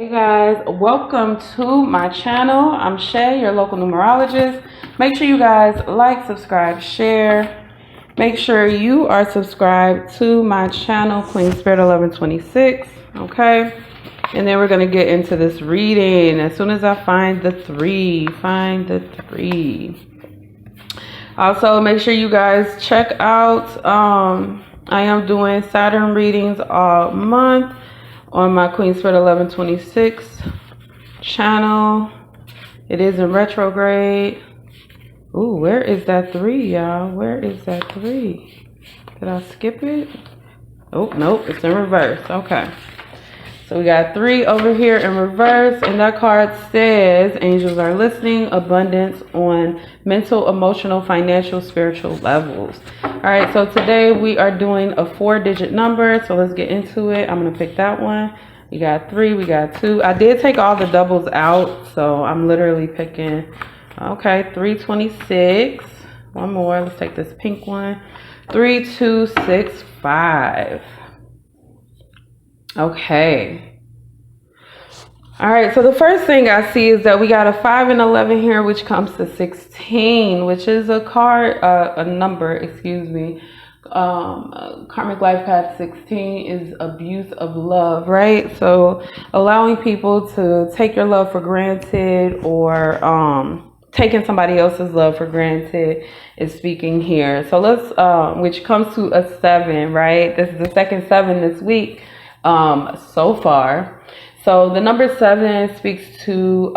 Hey guys, welcome to my channel. I'm Shay, your local numerologist. Make sure you guys like, subscribe, share. Make sure you are subscribed to my channel, Queen Spirit 1126. Okay, and then we're gonna get into this reading as soon as I find the three. Also, make sure you guys check out. I am doing Saturn readings all month on my Queen Spirit 1126 channel. It is in retrograde. Ooh, where is that three, y'all? Where is that three? Did I skip it? Oh, nope, it's in reverse. Okay. So we got three over here in reverse, and that card says angels are listening, abundance on mental, emotional, financial, spiritual levels. All right, so today we are doing a 4-digit number, so let's get into it. I'm going to pick that one. We got 3, we got 2. I did take all the doubles out, so I'm literally picking, okay, 326. One more, let's take this pink one. 3265. Okay. All right, so the first thing I see is that we got a 5 and 11 here, which comes to 16, which is a card, a number, excuse me. Karmic life path 16 is abuse of love, right? So allowing people to take your love for granted, or taking somebody else's love for granted is speaking here. So let's, which comes to a 7, right? This is the second 7 this week. So far. So the number 7 speaks to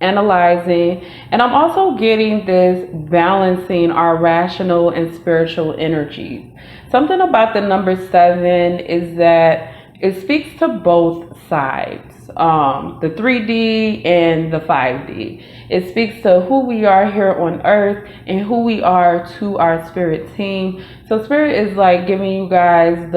analyzing, and I'm also getting this balancing our rational and spiritual energies. Something about the number 7 is that it speaks to both sides, the 3D and the 5D. It speaks to who we are here on earth and who we are to our spirit team. So spirit is like giving you guys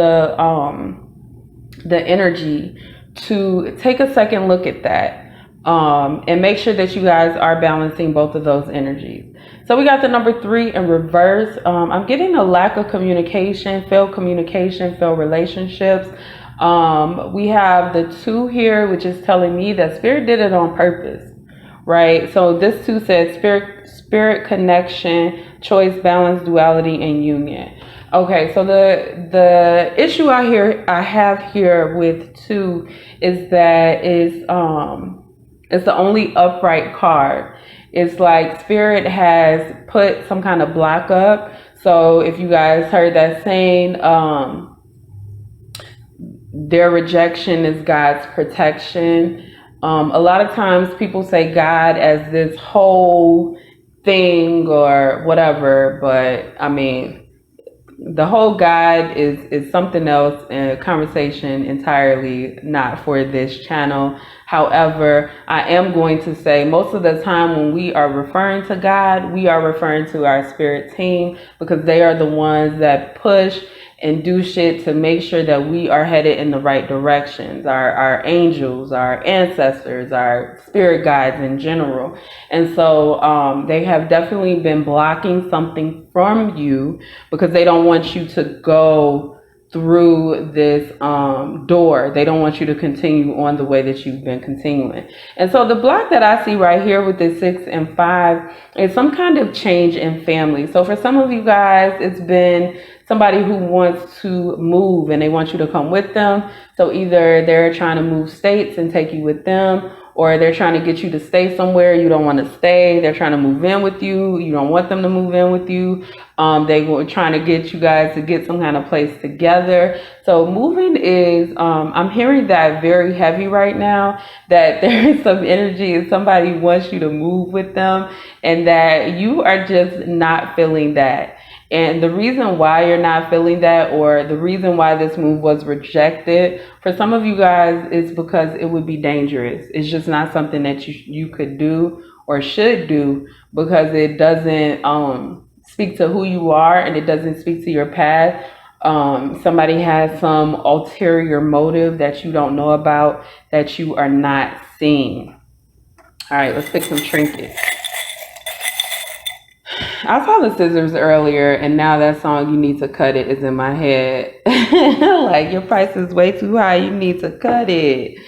the energy to take a second look at that, and make sure that you guys are balancing both of those energies. So we got the number 3 in reverse. I'm getting a lack of communication, failed relationships. We have the 2 here, which is telling me that spirit did it on purpose, right? So this 2 says spirit connection, choice, balance, duality, and union. Okay, so the issue I have here with 2 is that it's the only upright card. It's like spirit has put some kind of block up. So if you guys heard that saying, their rejection is God's protection. A lot of times people say God as this whole thing or whatever, but I mean, the whole God is something else, and a conversation entirely not for this channel. However, I am going to say most of the time when we are referring to God, we are referring to our spirit team, because they are the ones that push and do shit to make sure that we are headed in the right directions. Our angels, our ancestors, our spirit guides in general. And so they have definitely been blocking something from you because they don't want you to go through this door. They don't want you to continue on the way that you've been continuing. And so the block that I see right here with the 6 and 5 is some kind of change in family. So for some of you guys, it's been somebody who wants to move and they want you to come with them. So either they're trying to move states and take you with them, or they're trying to get you to stay somewhere you don't want to stay. They're trying to move in with you. You don't want them to move in with you. They were trying to get you guys to get some kind of place together. So moving is, I'm hearing that very heavy right now, that there is some energy and somebody wants you to move with them, and that you are just not feeling that. And the reason why you're not feeling that, or the reason why this move was rejected for some of you guys, is because it would be dangerous. It's just not something that you could do or should do, because it doesn't speak to who you are, and it doesn't speak to your path. Somebody has some ulterior motive that you don't know about, that you are not seeing. All right, let's pick some trinkets. I saw the scissors earlier, and now that song, You Need to Cut It, is in my head. Like, your price is way too high. You need to cut it.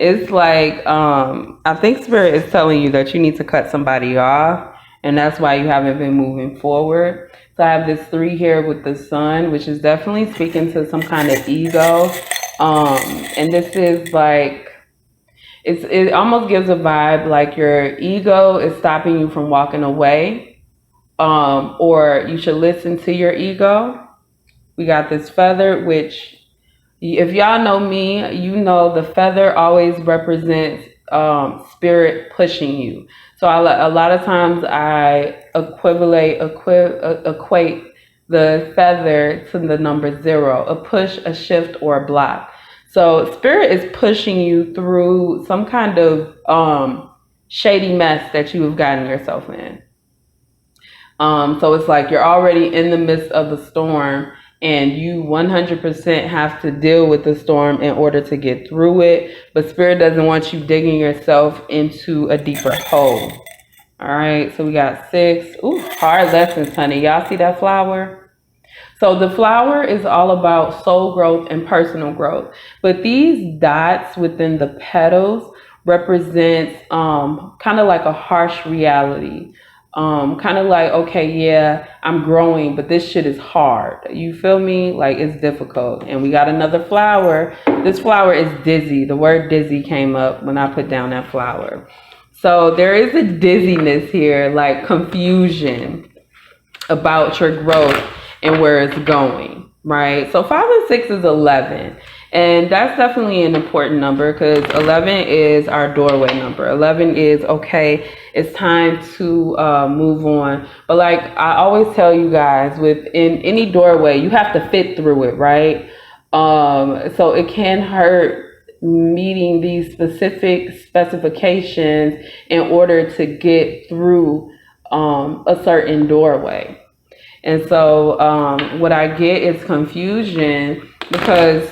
It's like, I think Spirit is telling you that you need to cut somebody off, and that's why you haven't been moving forward. So I have this 3 here with the sun, which is definitely speaking to some kind of ego. And this is like, it almost gives a vibe like your ego is stopping you from walking away, or you should listen to your ego. We got this feather, which if y'all know me, you know the feather always represents spirit pushing you. So a lot of times I equate the feather to the number 0, a push, a shift, or a block. So spirit is pushing you through some kind of shady mess that you have gotten yourself in. So it's like you're already in the midst of the storm, and you 100% have to deal with the storm in order to get through it. But Spirit doesn't want you digging yourself into a deeper hole. All right, so we got 6. Ooh, hard lessons, honey. Y'all see that flower? So the flower is all about soul growth and personal growth. But these dots within the petals represents kind of like a harsh reality. Kind of like, okay, yeah, I'm growing, but this shit is hard. You feel me? Like, it's difficult. And we got another flower. This flower is dizzy. The word dizzy came up when I put down that flower. So there is a dizziness here, like confusion about your growth and where it's going, right? So 5 and 6 is 11. And that's definitely an important number because 11 is our doorway number. 11 is, okay, it's time to move on. But like I always tell you guys, within any doorway, you have to fit through it, right? So it can hurt meeting these specific specifications in order to get through a certain doorway. And so what I get is confusion because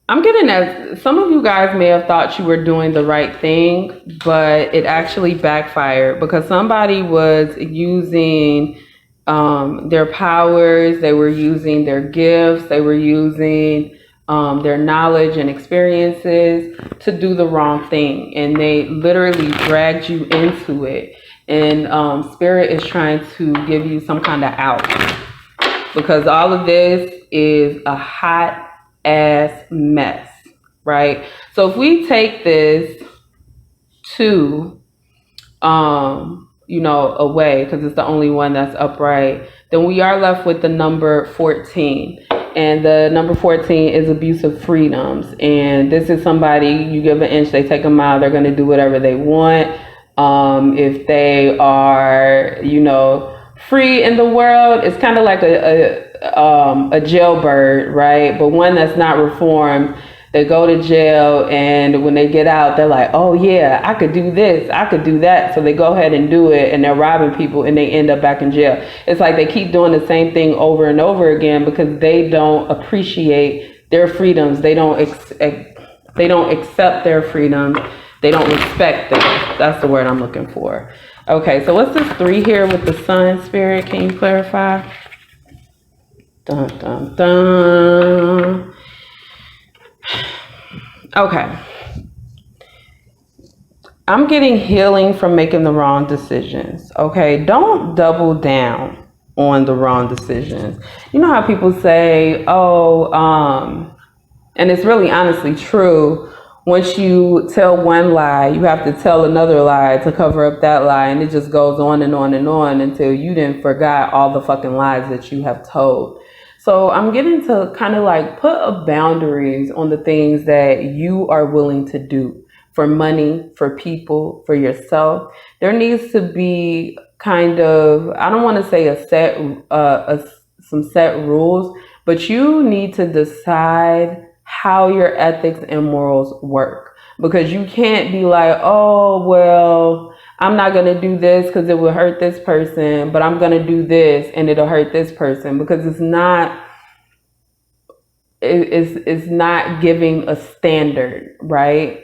I'm getting that some of you guys may have thought you were doing the right thing, but it actually backfired because somebody was using their powers, they were using their gifts, they were using their knowledge and experiences to do the wrong thing. And they literally dragged you into it. And Spirit is trying to give you some kind of out because all of this is a hot ass mess, right? So if we take this 2 away because it's the only one that's upright, then we are left with the number 14. And the number 14 is abuse of freedoms. And this is somebody, you give an inch, they take a mile, they're going to do whatever they want. If they are, free in the world, it's kind of like a jailbird, right? But one that's not reformed. They go to jail, and when they get out, they're like, oh yeah, I could do this, I could do that. So they go ahead and do it, and they're robbing people, and they end up back in jail. It's like they keep doing the same thing over and over again because they don't appreciate their freedoms. They don't accept their freedoms. They don't respect them. That's the word I'm looking for. Okay, so what's this 3 here with the sun, Spirit? Can you clarify? Dun, dun, dun. Okay. I'm getting healing from making the wrong decisions. Okay, don't double down on the wrong decisions. You know how people say, and it's really honestly true. Once you tell one lie, you have to tell another lie to cover up that lie. And it just goes on and on and on until you didn't forgot all the fucking lies that you have told. So I'm getting to kind of like put a boundaries on the things that you are willing to do for money, for people, for yourself. There needs to be kind of, I don't want to say some set rules, but you need to decide how your ethics and morals work, because you can't be like, oh, well, I'm not going to do this because it will hurt this person, but I'm going to do this and it'll hurt this person, because it's not giving a standard, right?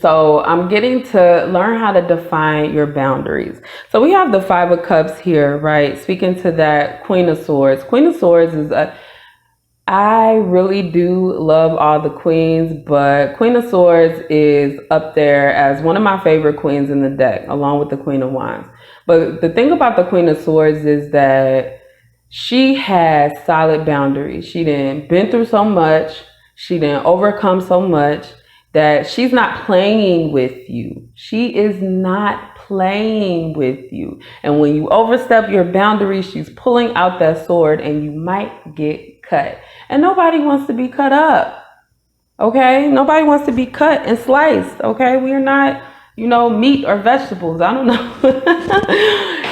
So I'm getting to learn how to define your boundaries. So we have the 5 of Cups here, right? Speaking to that Queen of Swords. Queen of Swords is I really do love all the queens, but Queen of Swords is up there as one of my favorite queens in the deck, along with the Queen of Wands. But the thing about the Queen of Swords is that she has solid boundaries. She didn't been through so much. She didn't overcome so much that she's not playing with you. She is not playing with you. And when you overstep your boundaries, she's pulling out that sword and you might get cut. And nobody wants to be cut up. Okay? Nobody wants to be cut and sliced. Okay? We are not, meat or vegetables. I don't know.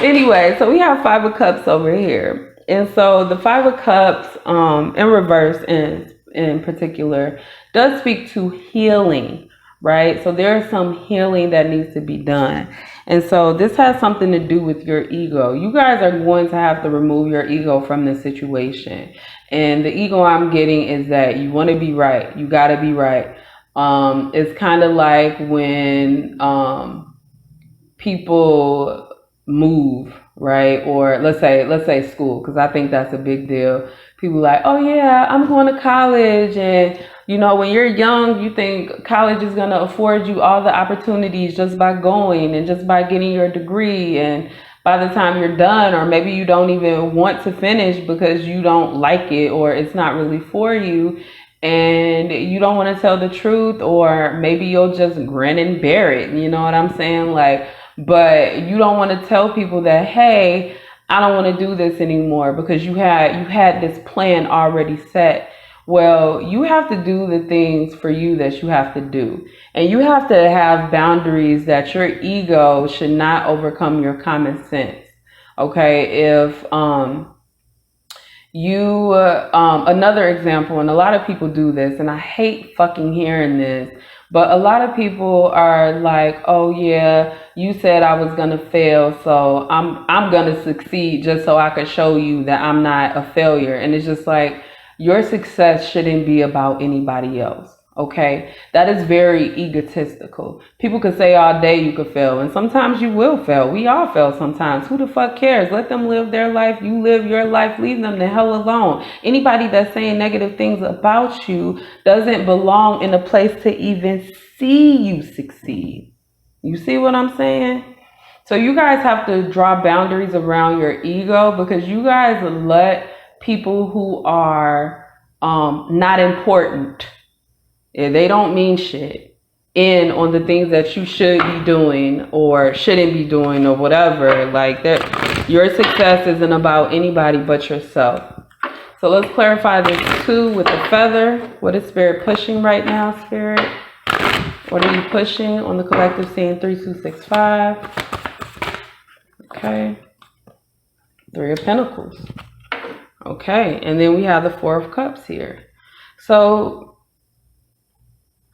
Anyway, so we have Five of Cups over here. And so the Five of Cups, in reverse in particular, does speak to healing, right? So there's some healing that needs to be done. And so this has something to do with your ego. You guys are going to have to remove your ego from this situation. And the ego I'm getting is that you want to be right. You got to be right. It's kind of like when people move, right? Or let's say school, because I think that's a big deal. People like, oh yeah, I'm going to college. And when you're young, you think college is going to afford you all the opportunities just by going and just by getting your degree. And by the time you're done, or maybe you don't even want to finish because you don't like it or it's not really for you, and you don't want to tell the truth, or maybe you'll just grin and bear it. You know what I'm saying? But you don't want to tell people that, hey, I don't want to do this anymore, because you had this plan already set. Well, you have to do the things for you that you have to do. And you have to have boundaries that your ego should not overcome your common sense. Okay? If another example, and a lot of people do this, and I hate fucking hearing this, but a lot of people are like, oh yeah, you said I was gonna fail, so I'm gonna succeed just so I could show you that I'm not a failure. And it's just like, your success shouldn't be about anybody else. Okay, that is very egotistical. People could say all day you could fail, and sometimes you will fail. We all fail sometimes. Who the fuck cares? Let them live their life. You live your life. Leave them the hell alone. Anybody that's saying negative things about you doesn't belong in a place to even see you succeed. You see what I'm saying? So you guys have to draw boundaries around your ego, because you guys let people who are not important, they don't mean shit, in on the things that you should be doing or shouldn't be doing or whatever. Like that, your success isn't about anybody but yourself. So let's clarify this too with the feather. What is Spirit pushing right now, Spirit? What are you pushing on the collective scene? 3, 2, 6, 5. Okay. 3 of Pentacles. Okay, and then we have the 4 of Cups here. So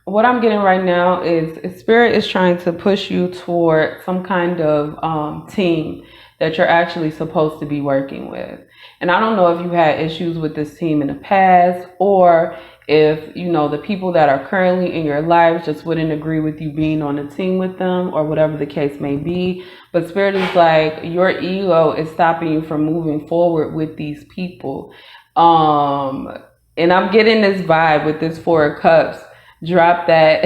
what I'm getting right now is Spirit is trying to push you toward some kind of team that you're actually supposed to be working with. And I don't know if you had issues with this team in the past, or if, the people that are currently in your life just wouldn't agree with you being on a team with them, or whatever the case may be. But Spirit is like, your ego is stopping you from moving forward with these people. And I'm getting this vibe with this 4 of Cups. Drop that,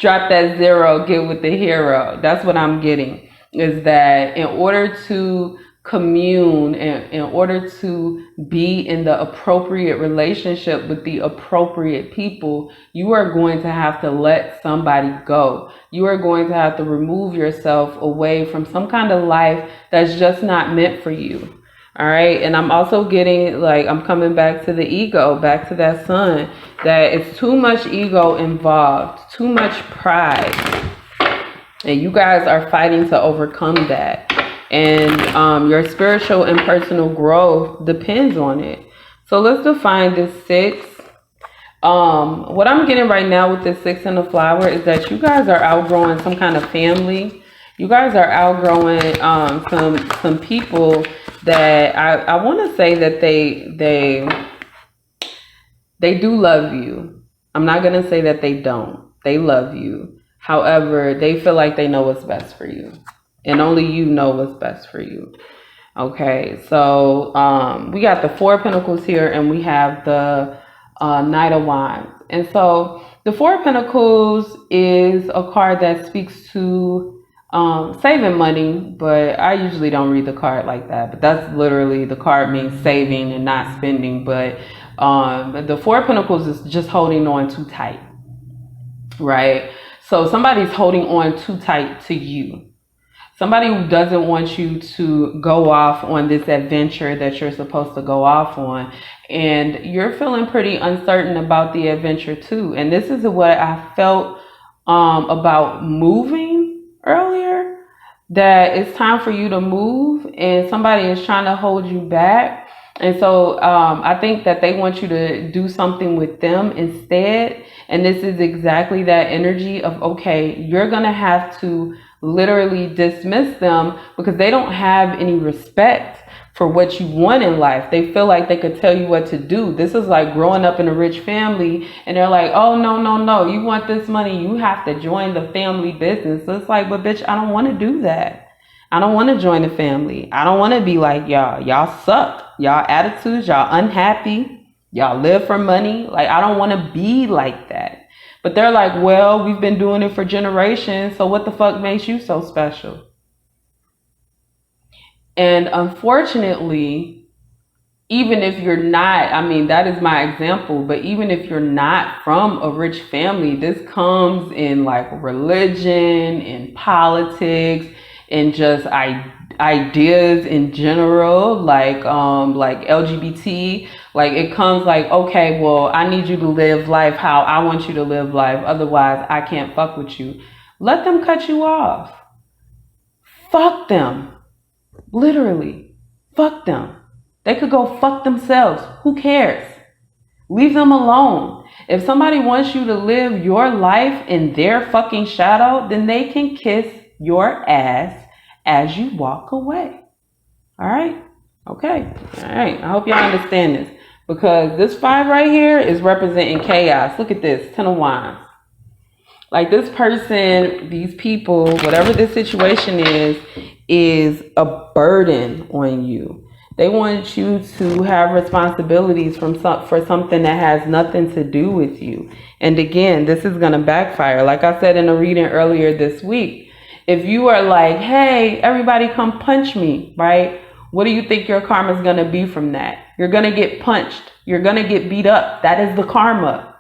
drop that 0, get with the hero. That's what I'm getting, is that in order to commune and in order to be in the appropriate relationship with the appropriate people, you are going to have to let somebody go. You are going to have to remove yourself away from some kind of life that's just not meant for you. All right. And I'm also getting, like, I'm coming back to the ego, back to that sun, that it's too much ego involved, too much pride. And you guys are fighting to overcome that. And your spiritual and personal growth depends on it. So let's define this 6. What I'm getting right now with this 6 and the flower is that you guys are outgrowing some kind of family. You guys are outgrowing some people that I want to say that they do love you. I'm not going to say that they don't. They love you. However, they feel like they know what's best for you. And only you know what's best for you. Okay, so we got the Four of Pentacles here, and we have the Knight of Wands. And so the Four of Pentacles is a card that speaks to saving money, but I usually don't read the card like that. But that's literally, the card means saving and not spending. But the Four of Pentacles is just holding on too tight, right? So somebody's holding on too tight to you. Somebody who doesn't want you to go off on this adventure that you're supposed to go off on. And you're feeling pretty uncertain about the adventure too. And this is what I felt about moving earlier, that it's time for you to move and somebody is trying to hold you back. And so I think that they want you to do something with them instead. And this is exactly that energy of, okay, you're going to have to literally dismiss them because they don't have any respect for what you want in life. They feel like they could tell you what to do. This is like growing up in a rich family and they're like, oh, no, you want this money, you have to join the family business. So it's like, but bitch, I don't want to do that. I don't want to join the family. I don't want to be like y'all. Y'all suck. Y'all attitudes, y'all unhappy. Y'all live for money. Like, I don't want to be like that. But they're like, well, we've been doing it for generations, so what the fuck makes you so special? And unfortunately, even if you're not, I mean, that is my example, but even if you're not from a rich family, this comes in like religion, in politics, and just ideas in general, like LGBT. Like, it comes like, okay, well, I need you to live life how I want you to live life. Otherwise, I can't fuck with you. Let them cut you off. Fuck them. Literally. Fuck them. They could go fuck themselves. Who cares? Leave them alone. If somebody wants you to live your life in their fucking shadow, then they can kiss your ass as you walk away. All right? Okay. All right. I hope y'all understand this. Because this 5 right here is representing chaos. Look at this. 10 of Wands. Like, this person, these people, whatever this situation is a burden on you. They want you to have responsibilities for something that has nothing to do with you. And again, this is going to backfire. Like I said in a reading earlier this week, if you are like, hey, everybody come punch me, right? What do you think your karma is going to be from that? You're going to get punched. You're going to get beat up. That is the karma.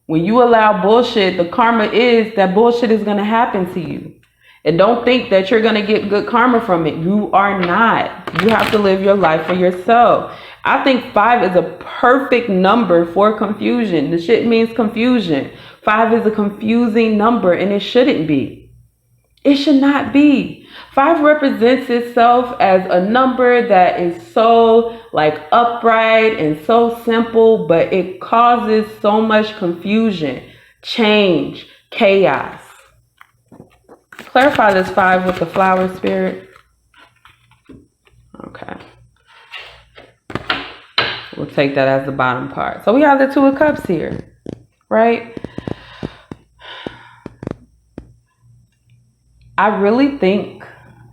When you allow bullshit, the karma is that bullshit is going to happen to you. And don't think that you're going to get good karma from it. You are not. You have to live your life for yourself. I think 5 is a perfect number for confusion. The shit means confusion. 5 is a confusing number, and it shouldn't be. It should not be. 5 represents itself as a number that is so like upright and so simple, but it causes so much confusion, change, chaos. Clarify this 5 with the flower spirit. Okay. We'll take that as the bottom part. So we have the 2 of Cups here, right? I really think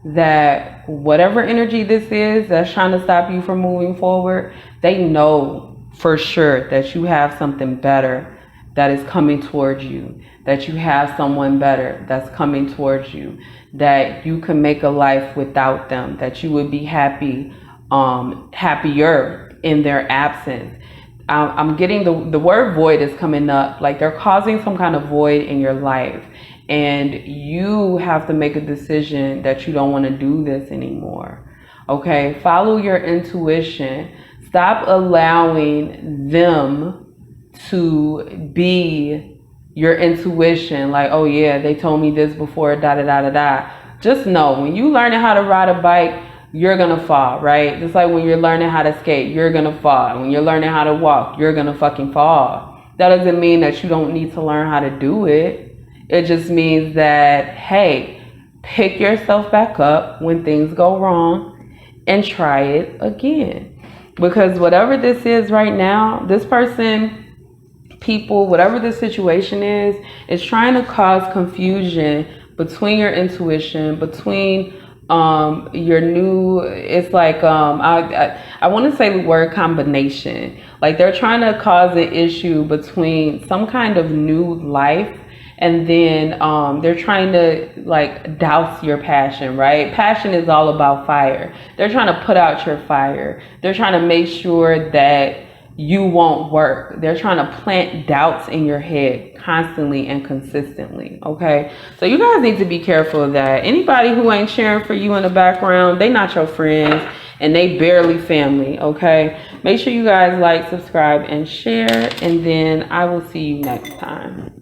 that whatever energy this is that's trying to stop you from moving forward, they know for sure that you have something better that is coming towards you, that you have someone better that's coming towards you, that you can make a life without them, that you would be happier in their absence. I'm getting the word void is coming up, like they're causing some kind of void in your life. And you have to make a decision that you don't want to do this anymore. Okay? Follow your intuition. Stop allowing them to be your intuition. Like, oh yeah, they told me this before, da-da-da-da-da. Just know, when you learning how to ride a bike, you're going to fall, right? Just like when you're learning how to skate, you're going to fall. When you're learning how to walk, you're going to fucking fall. That doesn't mean that you don't need to learn how to do it. It just means that, hey, pick yourself back up when things go wrong and try it again. Because whatever this is right now, this person, people, whatever the situation is trying to cause confusion between your intuition, between your new, it's like, I want to say the word combination. Like they're trying to cause an issue between some kind of new life, and then they're trying to like douse your passion, right? Passion is all about fire. They're trying to put out your fire. They're trying to make sure that you won't work. They're trying to plant doubts in your head constantly and consistently. Okay, so you guys need to be careful of that. Anybody who ain't cheering for you in the background, they not your friends, and they barely family. Okay, make sure you guys like, subscribe, and share, and then I will see you next time.